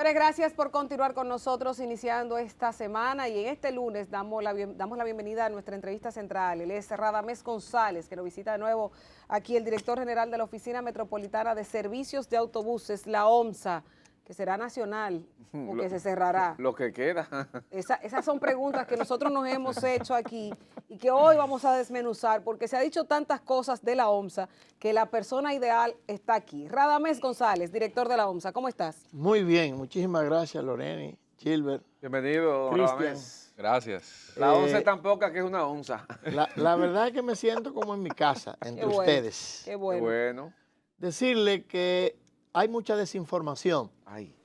Señores, gracias por continuar con nosotros iniciando esta semana y en este lunes damos la bienvenida a nuestra entrevista central. Él es Radamés González, que nos visita de nuevo aquí, el director general de la Oficina Metropolitana de Servicios de Autobuses, la OMSA, que será nacional o que se cerrará. Lo que queda. Esas son preguntas que nosotros nos hemos hecho aquí y que hoy vamos a desmenuzar porque se ha dicho tantas cosas de la OMSA que la persona ideal está aquí. Radamés González, director de la OMSA, ¿cómo estás? Muy bien, muchísimas gracias Loreni, Gilbert. Bienvenido, Cristian. Radamés. Gracias. La onza es tan poca que es una onza. La verdad es que me siento como en mi casa, entre Qué bueno, ustedes. Qué Qué bueno. bueno. Decirle que hay mucha desinformación, Ay.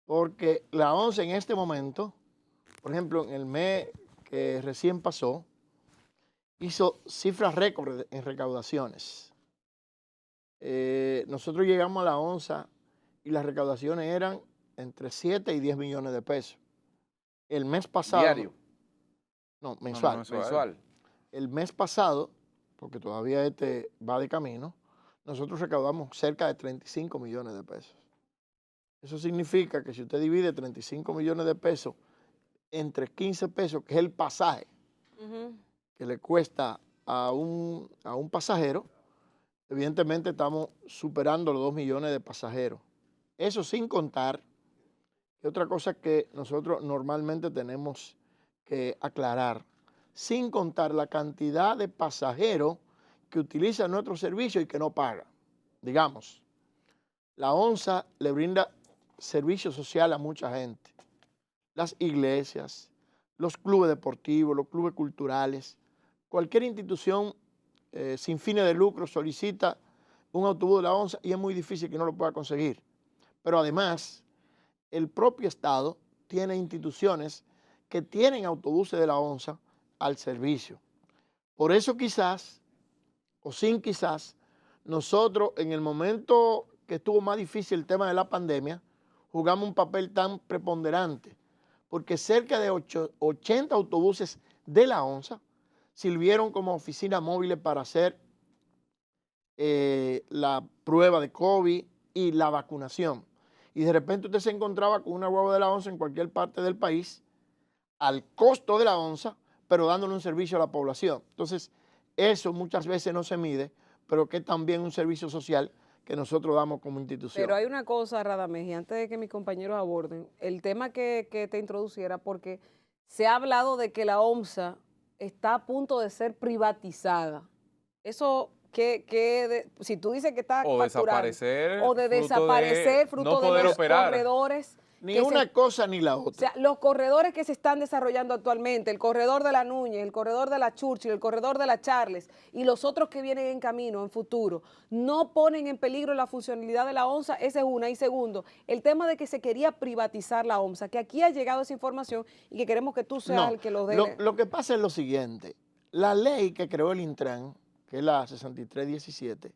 porque la ONCE en este momento, por ejemplo, en el mes que recién pasó, hizo cifras récord en recaudaciones. Nosotros llegamos a la ONSA y las recaudaciones eran entre 7 y 10 millones de pesos. El mes pasado... Diario. No, mensual. Mensual. El mes pasado, porque todavía este va de camino, nosotros recaudamos cerca de 35 millones de pesos. Eso significa que si usted divide 35 millones de pesos entre 15 pesos, que es el pasaje que le cuesta a un pasajero, evidentemente estamos superando los 2 millones de pasajeros. Eso sin contar que otra cosa que nosotros normalmente tenemos que aclarar, sin contar la cantidad de pasajeros que utilizan nuestro servicio y que no paga. Digamos, la ONSA le brinda servicio social a mucha gente. Las iglesias, los clubes deportivos, los clubes culturales, cualquier institución sin fines de lucro solicita un autobús de la ONSA y es muy difícil que no lo pueda conseguir. Pero además, el propio Estado tiene instituciones que tienen autobuses de la ONSA al servicio. Por eso quizás, o sin quizás, nosotros en el momento que estuvo más difícil el tema de la pandemia, jugamos un papel tan preponderante, porque cerca de 80 autobuses de la ONSA sirvieron como oficinas móviles para hacer la prueba de COVID y la vacunación. Y de repente usted se encontraba con una guagua de la ONSA en cualquier parte del país, al costo de la ONSA, pero dándole un servicio a la población. Entonces, eso muchas veces no se mide, pero que es también un servicio social que nosotros damos como institución. Pero hay una cosa, Radamés, y antes de que mis compañeros aborden, el tema que te introduciera, porque se ha hablado de que la OMSA está a punto de ser privatizada. Eso, si tú dices que está O facturando, desaparecer. o de desaparecer fruto no de poder los operar. corredores. Ni una cosa ni la O otra. sea, los corredores que se están desarrollando actualmente, el corredor de la Núñez, el corredor de la Churchill, el corredor de la Charles y los otros que vienen en camino, en futuro, no ponen en peligro la funcionalidad de la OMSA. Esa es una. Y segundo, el tema de que se quería privatizar la OMSA, que aquí ha llegado esa información y que queremos que tú seas el que lo dé. Lo que pasa es lo siguiente. La ley que creó el Intran, que es la 6317,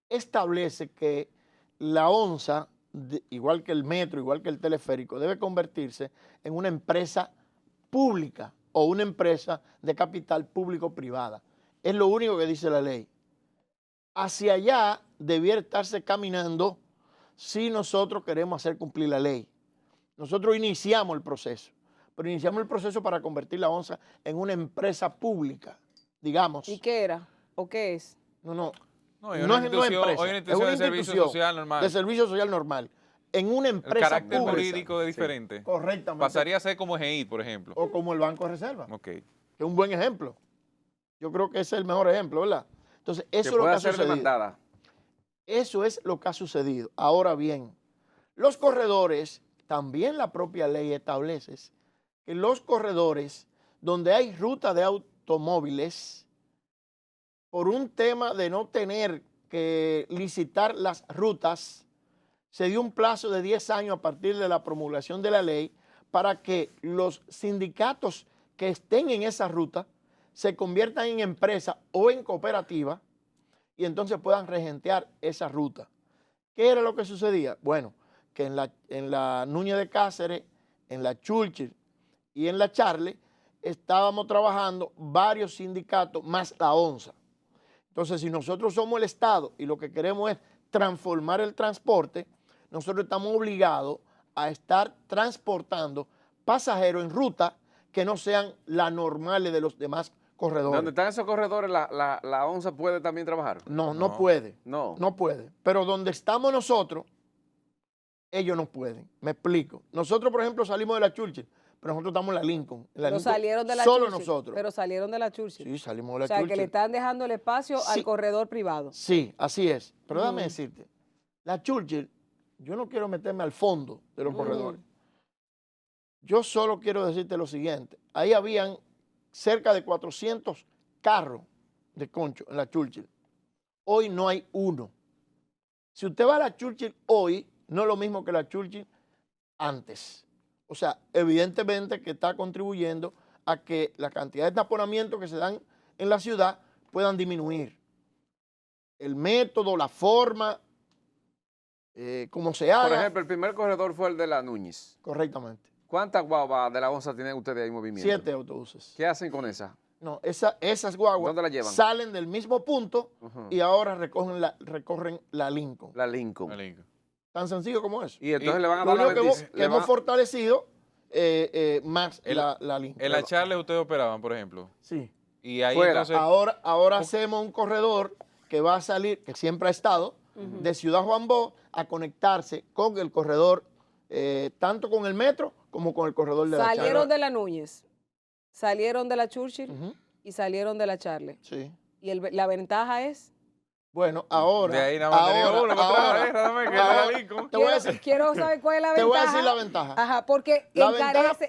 establece que la ONSA, igual que el metro, igual que el teleférico, debe convertirse en una empresa pública o una empresa de capital público-privada. Es lo único que dice la ley. Hacia allá debiera estarse caminando si nosotros queremos hacer cumplir la ley. Nosotros iniciamos el proceso, pero iniciamos el proceso para convertir la ONSA en una empresa pública, digamos. ¿Y qué era? ¿O qué es? No, No es es una una institución, empresa, hoy una es institución una de servicio institución social normal. de servicio social normal, en una El empresa carácter pública. jurídico es diferente. Correctamente. Pasaría a ser como EGI, por ejemplo. O como el Banco de Reserva, Ok. que es un buen ejemplo. Yo creo que ese es el mejor ejemplo, ¿verdad? Entonces, eso Que es lo que pueda ha ser sucedido. demandada. Eso es lo que ha sucedido. Ahora bien, los corredores, también la propia ley establece que los corredores, donde hay ruta de automóviles, por un tema de no tener que licitar las rutas, se dio un plazo de 10 años a partir de la promulgación de la ley para que los sindicatos que estén en esa ruta se conviertan en empresa o en cooperativa y entonces puedan regentear esa ruta. ¿Qué era lo que sucedía? Bueno, que en la Núñez de Cáceres, en la Churchill y en la Charles estábamos trabajando varios sindicatos más la ONSA. Entonces, si nosotros somos el Estado y lo que queremos es transformar el transporte, nosotros estamos obligados a estar transportando pasajeros en ruta que no sean las normales de los demás corredores. Donde están esos corredores, la ONSA puede también trabajar. No No. puede. No. No puede. Pero donde estamos nosotros, ellos no pueden. Me explico. Nosotros, por ejemplo, salimos de la Churchill, pero nosotros estamos en la Lincoln. En la Pero Lincoln, salieron de la solo Churchill. nosotros. Pero salieron de la Churchill. Sí, salimos de O la sea, Churchill. que le están dejando el espacio Sí. al corredor privado. Sí, así es. Pero déjame Ujú. decirte, la Churchill, yo no quiero meterme al fondo de los Ujú. corredores. Yo solo quiero decirte lo siguiente. Ahí habían cerca de 400 carros de concho en la Churchill. Hoy no hay uno. Si usted va a la Churchill hoy, no es lo mismo que la Churchill antes. O sea, evidentemente que está contribuyendo a que la cantidad de taponamientos que se dan en la ciudad puedan disminuir. El método, la forma, cómo se haga. Por ejemplo, el primer corredor fue el de la Núñez. Correctamente. ¿Cuántas guaguas de la ONSA tienen ustedes ahí en movimiento? 7 autobuses. ¿Qué hacen con esa? No, esas guaguas ¿Dónde la llevan? salen del mismo punto Ujú. y ahora recorren la Lincoln. La Lincoln. La Lincoln. Tan sencillo como eso. Y entonces le van a Lo dar la único que hemos, bendición. que hemos fortalecido más El- la Lincoln. En la Charles ustedes operaban, por ejemplo. Sí. Y ahí Fuera. entonces. Ahora hacemos un corredor que va a salir, que siempre ha estado, de Ciudad Juan Bó a conectarse con el corredor, tanto con el metro como con el corredor de la Salieron Charles. de la Núñez, salieron de la Churchill Ujú, y salieron de la Charles. sí. Y la ventaja es... Bueno, ahora. De ahí nada más tenía ahora, uno para ahora, atrás, nada más, que era la ahora, Lincoln. te voy a decir, Quiero saber cuál es la te ventaja. voy a decir la ventaja. Ajá, porque La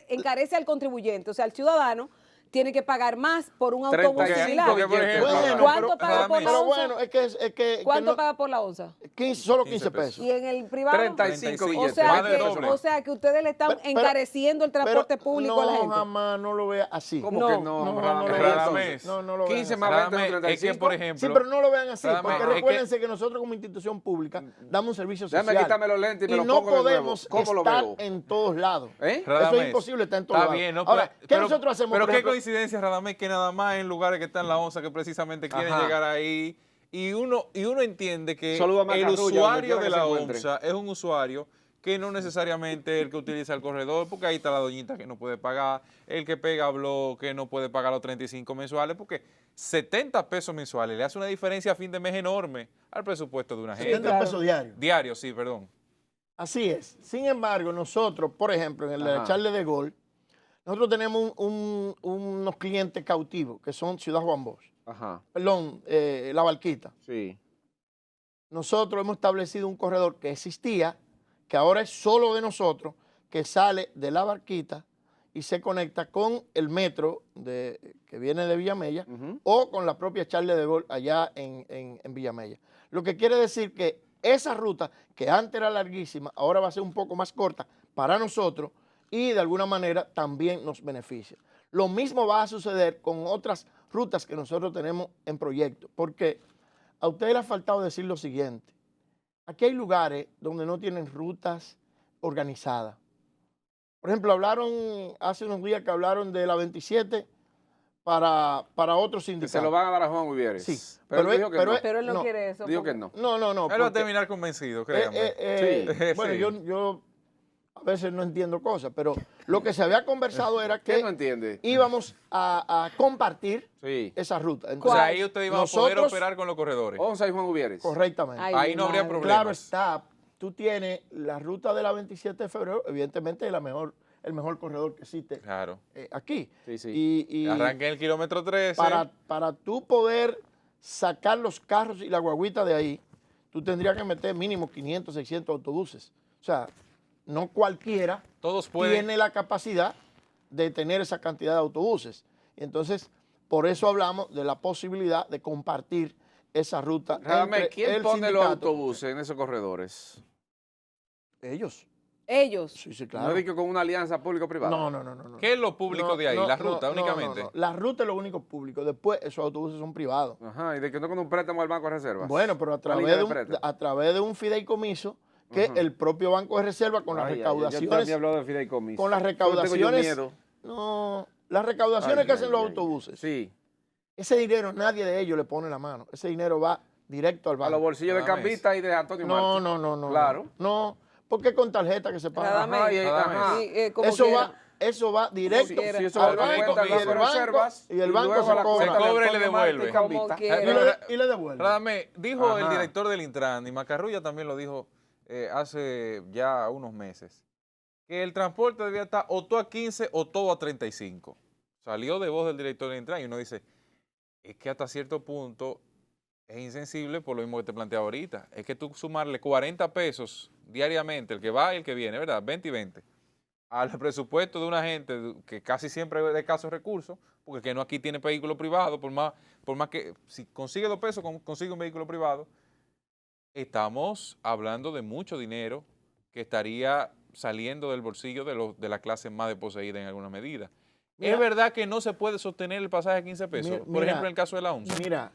encarece al contribuyente, o sea, el ciudadano tiene que pagar más por un autobús 35 similar. Porque, por ejemplo, Bueno, ¿Cuánto pero- paga por la Pero onza? bueno, es que ¿Cuánto no- paga por la onza? 15, solo 15 15 pesos. Y en el privado... 35 35. O billetes. sea, Más del doble. que ustedes le están Pero- encareciendo el transporte Pero público a la gente. No, jamás, no lo vea así. ¿Cómo No, que no? no, Radamés? no, Radamés. No lo vean 15 así. más 20 son Radamés, es que, 35. por ejemplo. Sí, pero no lo vean así, Radamés, porque es que- recuérdense que nosotros como institución pública damos un servicio social. Déjame quitarme los lentes y me los no pongo de nuevo. podemos ¿Cómo lo estar veo? en todos lados. ¿Eh? Eso Radamés, es imposible estar en todos Está lados. bien, ¿no? Ahora, ¿qué Pero- nosotros hacemos? Pero por qué ejemplo? coincidencia, Radamés, que nada más en lugares que están en la onza que precisamente quieren Ajá. llegar ahí. Y uno entiende que Saluda a el Macarrulla, donde usuario quiera de que se la encuentre. onza es un usuario que no necesariamente es el que utiliza el corredor, porque ahí está la doñita que no puede pagar, el que pega blog que no puede pagar los 35 mensuales, porque 70 pesos mensuales le hace una diferencia a fin de mes enorme al presupuesto de una gente. 70 claro. pesos diarios. Diario, sí, perdón. Así es. Sin embargo, nosotros, por ejemplo, en el Ajá. Charles de Gaulle, nosotros tenemos unos clientes cautivos que son Ciudad Juan Bosch. Ajá, Perdón, La Barquita. sí. Nosotros hemos establecido un corredor que existía, que ahora es solo de nosotros, que sale de La Barquita y se conecta con el metro que viene de Villamella Ujú. o con la propia Charles de Gaulle allá en Villamella. Lo que quiere decir que esa ruta, que antes era larguísima, ahora va a ser un poco más corta para nosotros y de alguna manera también nos beneficia. Lo mismo va a suceder con otras rutas que nosotros tenemos en proyecto, porque a ustedes les ha faltado decir lo siguiente. Aquí hay lugares donde no tienen rutas organizadas. Por ejemplo, hace unos días que hablaron de la 27 para otros Que sindicatos. se lo van a dar a Juan Gutiérrez. Sí, Pero pero él dijo que no. Pero él no, No, quiere eso. Dijo porque- que no. No. Él va a porque, terminar convencido, créanme. Sí. bueno, Sí. yo a veces no entiendo cosas, pero lo que se había conversado era ¿Qué no que entiende? íbamos a compartir Sí. esa ruta. O Entonces, sea, ahí ustedes iban a poder nosotros- operar con los corredores. 11 y Juan Gutiérrez. correctamente. Ay, Ahí mi no habría madre. problema. Claro está, tú tienes la ruta de la 27 de febrero, evidentemente es el mejor corredor que existe Claro. aquí. Sí, sí. Y Arranquen el kilómetro 13. para tú poder sacar los carros y la guaguita de ahí, tú tendrías que meter mínimo 500, 600 autobuses. O sea, no cualquiera Todos pueden. tiene la capacidad de tener esa cantidad de autobuses. Y entonces, por eso hablamos de la posibilidad de compartir esa ruta. Radamés, entre ¿quién el pone los sindicato- autobuses en esos corredores? Ellos. Ellos. Sí, No claro. digo con una alianza público-privada. No. ¿Qué es lo público No, de ahí? no, La no, ruta no, únicamente. no. La ruta es lo único público. Después, esos autobuses son privados. Ajá, y de que no con un préstamo al Banco de Reservas. Bueno, pero Una línea de préstamo. a través de un fideicomiso que Ajá. el propio Banco de Reserva con las Ay, ay, ay, recaudaciones. Yo también he hablado de fideicomiso. Con las Pero tengo yo recaudaciones. miedo. No, las recaudaciones Ay, que ay, hacen los ay. autobuses. Sí. Ese dinero nadie de ellos le pone la mano. Ese dinero va directo al A banco. los bolsillos de Radamés. Cambista y de Antonio No, Márquez. no. Claro. No, porque es con tarjeta que se paga. Radamés, Ajá. como Eso quiera. va, eso va directo quiera. Si eso al va a banco, cuenta del y el Banco de banco, Reservas, y el banco luego se a la cobra. cuenta de cobra y le Antonio devuelve. Marte y Cambita. quiera. y le devuelve. Radamés, dijo el Ajá. director del Intran, y Macarrulla también lo dijo hace ya unos meses, que el transporte debía estar o todo a 15 o todo a 35. Salió de voz del director del Intran y uno dice, es que hasta cierto punto es insensible por lo mismo que te planteaba ahorita. Es que tú sumarle 40 pesos diariamente, el que va y el que viene, ¿verdad? 20 y 20, al presupuesto de una gente que casi siempre es de escasos recursos, porque que no aquí tiene vehículo privado, por más que si consigue 2 pesos, consigue un vehículo privado, estamos hablando de mucho dinero que estaría saliendo del bolsillo de la clase más desposeída en alguna medida. Mira, es verdad que no se puede sostener el pasaje a 15 pesos, por ejemplo, en el caso de la ONCE. Mira,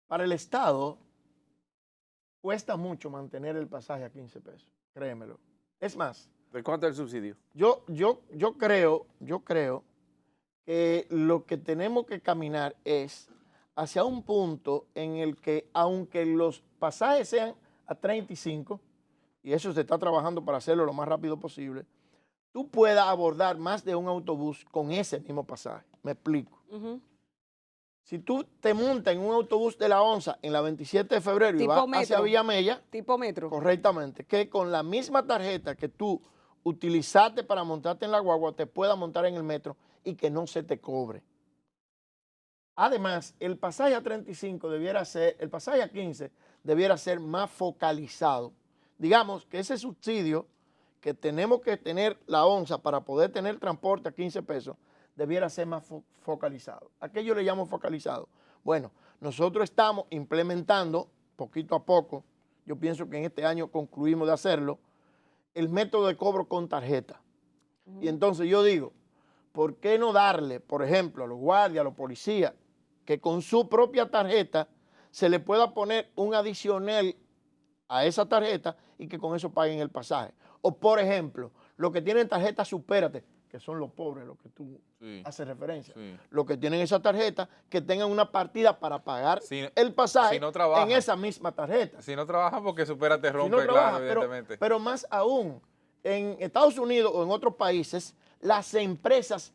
para el Estado cuesta mucho mantener el pasaje a 15 pesos, créemelo. Es más, ¿De cuánto es el subsidio? yo creo que lo que tenemos que caminar es hacia un punto en el que, aunque los pasajes sean a 35, y eso se está trabajando para hacerlo lo más rápido posible, tú puedas abordar más de un autobús con ese mismo pasaje. Me explico. Ujú. Si tú te montas en un autobús de la ONSA en la 27 de febrero y Tipo vas metro. hacia Villamella, Tipo metro. correctamente, que con la misma tarjeta que tú utilizaste para montarte en la guagua, te pueda montar en el metro y que no se te cobre. Además, el pasaje a 35 debiera ser, el pasaje a 15 debiera ser más focalizado. Digamos que ese subsidio que tenemos que tener la ONSA para poder tener transporte a 15 pesos, debiera ser más focalizado. ¿A qué yo le llamo focalizado? Bueno, nosotros estamos implementando poquito a poco, yo pienso que en este año concluimos de hacerlo, el método de cobro con tarjeta. Y entonces yo digo, ¿por qué no darle, por ejemplo, a los guardias, a los policías, que con su propia tarjeta se le pueda poner un adicional a esa tarjeta y que con eso paguen el pasaje? O, por ejemplo, los que tienen tarjeta Supérate, que son los pobres, los que tú haces referencia, los que tienen esa tarjeta, que tengan una partida para pagar el pasaje en esa misma tarjeta. Si no trabaja, porque Supérate rompe, Si no trabaja, claro, evidentemente. pero más aún, en Estados Unidos o en otros países, las empresas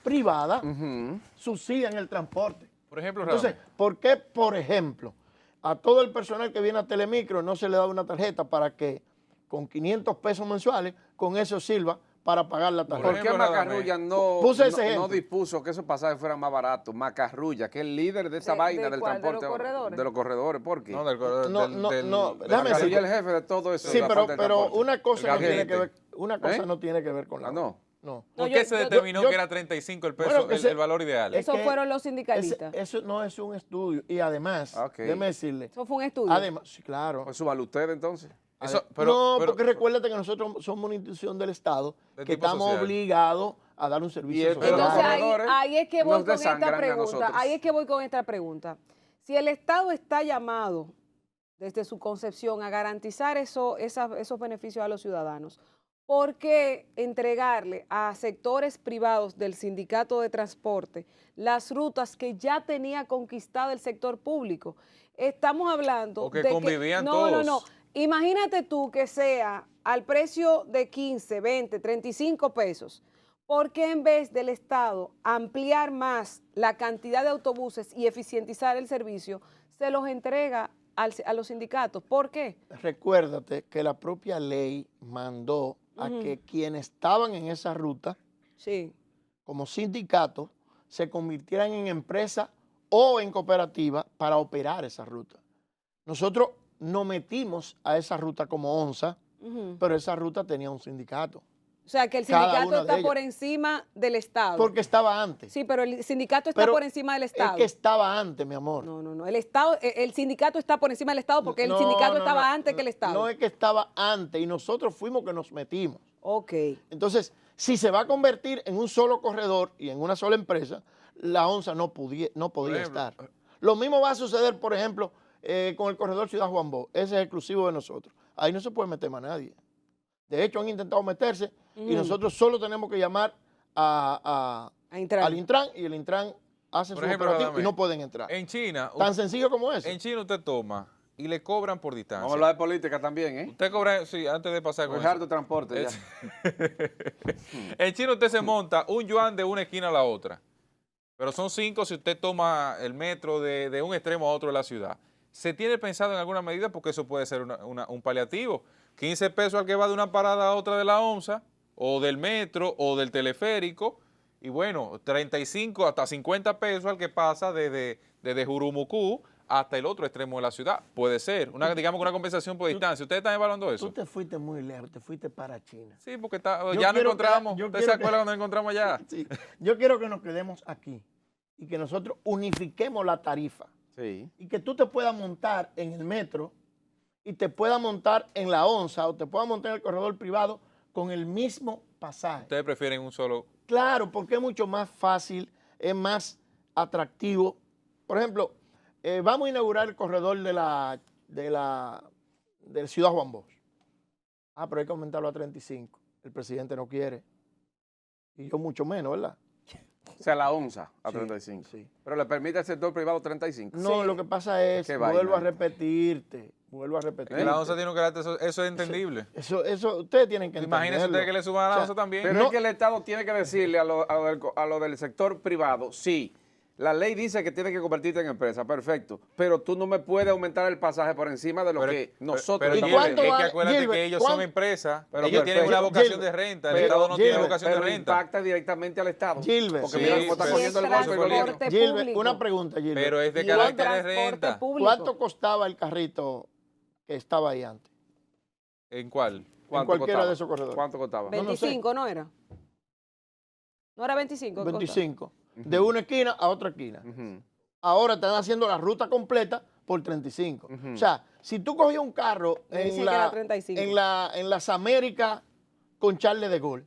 privadas subsidian el transporte. Por ejemplo, Entonces, ¿por qué, por ejemplo, a todo el personal que viene a Telemicro no se le da una tarjeta para que con 500 pesos mensuales, con eso sirva para pagar la tarjeta? ¿Por qué Macarrulla no dispuso que esos pasajes fueran más baratos? Macarrulla, que es el líder de esa vaina del transporte. ¿De los corredores? De los corredores, ¿por qué? No, del corredor. Déjame Macarrulla es el jefe de todo eso. Sí, de la parte del pero transporte. una cosa, no tiene, que ver, ¿Eh? no tiene que ver con la otra. No. No. ¿Por qué se determinó que era 35 el peso, Bueno, el valor ideal? Esos fueron los sindicalistas. Eso no es un estudio. Y además, déjeme decirle. Eso fue un estudio. Además, sí, claro. Pues súbalo usted entonces. Porque recuérdate que nosotros somos una institución del Estado que estamos social. obligados a dar un servicio social. Entonces los corredores ahí es que voy nos con esta desangran a pregunta. nosotros. Ahí es que voy con esta pregunta. Si el Estado está llamado desde su concepción a garantizar esos beneficios a los ciudadanos, ¿por qué entregarle a sectores privados del sindicato de transporte las rutas que ya tenía conquistada el sector público? Estamos hablando O que de convivían no. todos. Imagínate tú que sea al precio de 15, 20, 35 pesos. ¿Por qué en vez del Estado ampliar más la cantidad de autobuses y eficientizar el servicio, se los entrega a los sindicatos? ¿Por qué? Recuérdate que la propia ley mandó a que quienes estaban en esa ruta, como sindicatos, se convirtieran en empresa o en cooperativa para operar esa ruta. Nosotros nos metimos a esa ruta como ONSA, pero esa ruta tenía un sindicato. O sea, que el sindicato está por encima del Estado. Porque estaba antes. Sí, pero el sindicato está por encima del Estado. Es que estaba antes, mi amor. No. El sindicato está por encima del Estado porque el sindicato estaba antes que el Estado. No es que estaba antes y nosotros fuimos que nos metimos. Ok. Entonces, si se va a convertir en un solo corredor y en una sola empresa, la ONSA no podía estar. Lo mismo va a suceder, por ejemplo, con el corredor Ciudad Juan Bosch. Ese es exclusivo de nosotros. Ahí no se puede meter más nadie. De hecho, han intentado meterse y nosotros solo tenemos que llamar al Intran y el Intran hace su operativo y no pueden entrar. En China. Tan sencillo como eso. En China usted toma y le cobran por distancia. Vamos a hablar de política también, ¿eh? Usted cobra, sí, antes de pasar con Dejar eso. tu transporte ya. En China usted se monta un yuan de una esquina a la otra. Pero son 5 si usted toma el metro de un extremo a otro de la ciudad. ¿Se tiene pensado en alguna medida? Porque eso puede ser un paliativo. 15 pesos al que va de una parada a otra de la onza, o del metro, o del teleférico. Y bueno, 35 hasta 50 pesos al que pasa desde Jurumucú hasta el otro extremo de la ciudad. Puede ser, digamos que una compensación por distancia. ¿Ustedes están evaluando eso? Tú te fuiste muy lejos, te fuiste para China. Sí, porque ya nos encontramos. ¿Usted se acuerda cuando nos encontramos allá? Sí. Yo quiero que nos quedemos aquí y que nosotros unifiquemos la tarifa. Sí. Y que tú te puedas montar en el metro y te puedas montar en la onza o te puedas montar en el corredor privado con el mismo pasaje. ¿Ustedes prefieren un solo? Claro, porque es mucho más fácil, es más atractivo. Por ejemplo, vamos a inaugurar el corredor de Ciudad Juan Bosch. Ah, pero hay que aumentarlo a 35. El presidente no quiere. Y yo mucho menos, ¿verdad? O sea, la onza a Sí, 35. sí. Pero le permite al sector privado 35. No, Sí. lo que pasa es, Qué vuelvo vaina. a repetirte. Que la onza tiene un carácter, eso es entendible. Eso ustedes tienen que entenderlo. Imagínense ustedes que le suban a la O sea, onza también. Pero No. es que el Estado tiene que decirle a lo del sector privado, sí, la ley dice que tiene que convertirte en empresa, perfecto, pero tú no me puedes aumentar el pasaje por encima de lo que nosotros pero estamos ¿cuánto es que vale? acuérdate Gilbert, que ellos son ¿cuánto? empresas, Pero ellos tienen perfecto. una vocación Gilbert, de renta, el pero Estado no tiene Gilbert, vocación de pero renta. impacta directamente al Estado. Gilbert, Porque sí, mira cómo está pero- cogiendo el Si es golpe el gobierno. transporte Gilbert, público. una pregunta, Gilbert. Pero es de ¿Y carácter de transporte renta. público. ¿Cuánto costaba el carrito que estaba ahí antes? ¿En cuál? ¿Cuánto en cualquiera costaba? de esos corredores? ¿Cuánto costaba? Ve- 25, ¿no era? ¿No era 25? 25. De una esquina a otra esquina. Ujú. Ahora están haciendo la ruta completa por 35. Ujú. O sea, si tú cogías un carro Me dicen en, que era la, 35. en las Américas con Charles de Gaulle,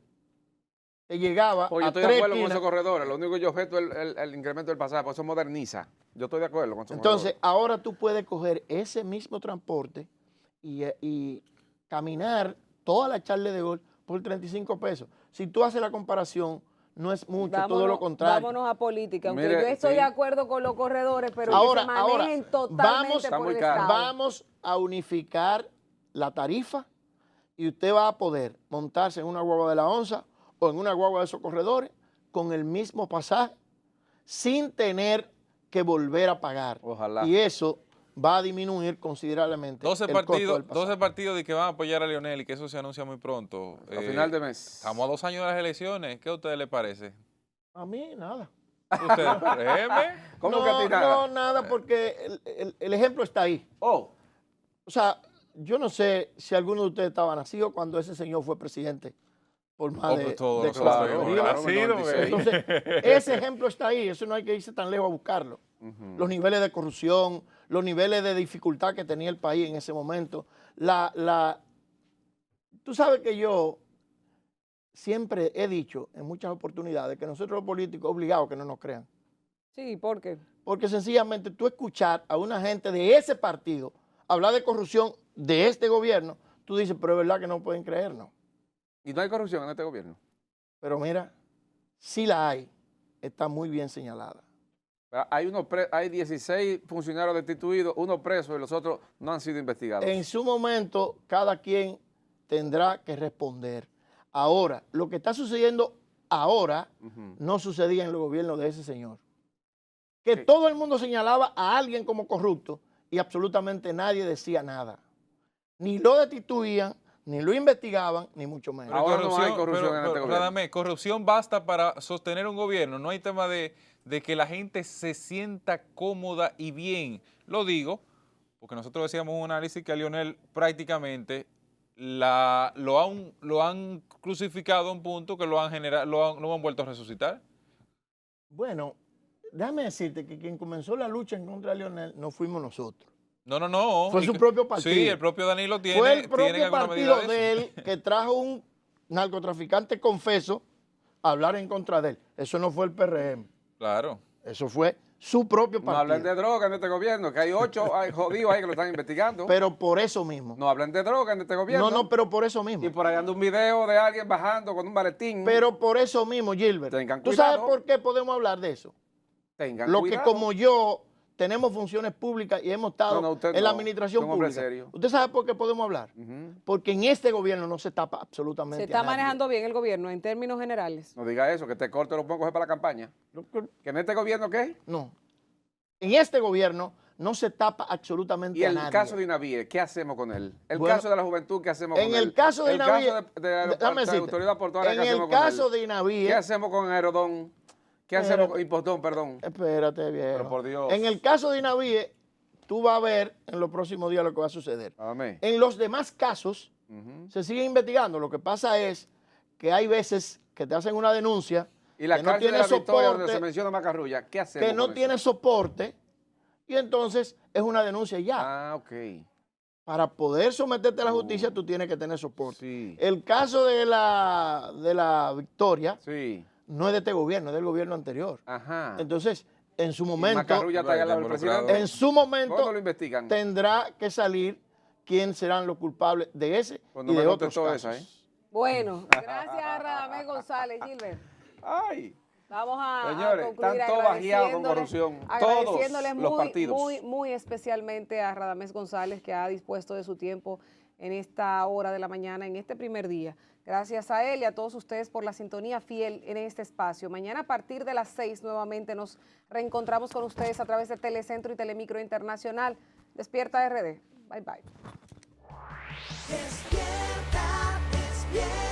te llegaba Pues yo a estoy de 3 acuerdo con esquinas. esos corredores. Lo único que yo objeto es el incremento del pasaje, por eso moderniza. Yo estoy de acuerdo con esos Entonces, corredores. ahora tú puedes coger ese mismo transporte y caminar toda la Charles de Gaulle por 35 pesos. Si tú haces la comparación, no es mucho, todo lo contrario. Vámonos a política, aunque Mire, yo estoy sí. de acuerdo con los corredores, pero Ahora, que se manejen totalmente vamos, Está por muy el caro. Estado. vamos a unificar la tarifa y usted va a poder montarse en una guagua de la onza o en una guagua de esos corredores con el mismo pasaje sin tener que volver a pagar. Ojalá. Y eso va a disminuir considerablemente 12 el costo partidos, del pasaje. 12 partidos de que van a apoyar a Leonel y que eso se anuncia muy pronto. A final de mes. Estamos a 2 años de las elecciones. ¿Qué a ustedes les parece? A mí nada. ¿Ustedes, créeme? ¿Cómo no, que a ti nada? No, nada, porque el ejemplo está ahí. Oh, O sea, yo no sé si alguno de ustedes estaba nacido cuando ese señor fue presidente por más pues de todos de nosotros cuatro fuimos periodos. nacidos, güey. Entonces, ese ejemplo está ahí, eso no hay que irse tan lejos a buscarlo. Los niveles de corrupción, los niveles de dificultad que tenía el país en ese momento. Tú sabes que yo siempre he dicho en muchas oportunidades que nosotros los políticos obligados que no nos crean. Sí, ¿por qué? Porque sencillamente tú escuchar a una gente de ese partido hablar de corrupción de este gobierno, tú dices, pero es verdad que no pueden creernos. y no hay corrupción en este gobierno. Pero mira, sí la hay, está muy bien señalada. Hay 16 funcionarios destituidos, uno preso y los otros no han sido investigados. En su momento, cada quien tendrá que responder. Ahora, lo que está sucediendo ahora no sucedía en los gobiernos de ese señor. Que Sí. todo el mundo señalaba a alguien como corrupto y absolutamente nadie decía nada. Ni lo destituían, ni lo investigaban, ni mucho menos. Pero Ahora no hay corrupción en este gobierno. Radamés, corrupción basta para sostener un gobierno. No hay tema de que la gente se sienta cómoda y bien. Lo digo porque nosotros decíamos un análisis que a Leonel prácticamente lo han crucificado a un punto que lo han vuelto a resucitar. Bueno, déjame decirte que quien comenzó la lucha en contra de Leonel no fuimos nosotros. No. Fue su propio partido. Sí, el propio Danilo tiene. Fue el tiene propio alguna partido medida de eso. él que trajo un narcotraficante confeso a hablar en contra de él. Eso no fue el PRM. Claro. Eso fue su propio No partido. hablen de droga en este gobierno, que hay 8 jodidos ahí que lo están investigando. Pero por eso mismo. No hablen de droga en este gobierno. No, pero por eso mismo. Y por ahí anda un video de alguien bajando con un maletín. Pero por eso mismo, Gilbert. Tengan ¿Tú sabes cuidado. por qué podemos hablar de eso? Tengan Lo cuidado. que como yo tenemos funciones públicas y hemos estado usted en la no, administración usted es un hombre pública. serio. ¿Usted sabe por qué podemos hablar? Porque en este gobierno no se tapa absolutamente Se está a nadie. manejando bien el gobierno en términos generales. No diga eso, que te corte los pocos para la campaña. ¿Que en este gobierno qué? No. En este gobierno no se tapa absolutamente Y a el nadie. caso de Inavíe, ¿qué hacemos con él? El Bueno, caso de la juventud, ¿qué hacemos con él? En el caso de Inavíe, El caso de déjame la decirte, autoridad portuaria, en ¿qué hacemos el con caso él? de Inavíe, ¿Qué hacemos con Aerodón? ¿Qué hacemos con Impostón, perdón? espérate, viejo. Pero por Dios. En el caso de Inavíe, tú vas a ver en los próximos días lo que va a suceder. Amén. En los demás casos, se sigue investigando. Lo que pasa es que hay veces que te hacen una denuncia Y la que no cárcel de tiene la Victoria, donde se soporte, menciona Macarrulla, ¿qué hacemos que no con tiene eso? soporte, y entonces es una denuncia ya. Ah, ok. Para poder someterte a la justicia, tú tienes que tener soporte. Sí. El caso de la Victoria Sí. no es de este gobierno, es del gobierno anterior. Ajá. Entonces, en su Y momento, Macarrulla está allá al lado del involucrado. presidente. en su momento ¿Cuándo lo investigan? tendrá que salir quién serán los culpables de ese Cuando y me de otros contestó casos. esa, ¿eh? Bueno, gracias a Radamés González, Gilbert. Ay. Vamos a Señores, concluir están todos bajeados con corrupción. agradeciéndole Todos los partidos. muy especialmente a Radamés González, que ha dispuesto de su tiempo en esta hora de la mañana, en este primer día. Gracias a él y a todos ustedes por la sintonía fiel en este espacio. Mañana a partir de las 6 nuevamente nos reencontramos con ustedes a través de Telecentro y Telemicro Internacional. Despierta RD. Bye, bye. Despierta, despierta.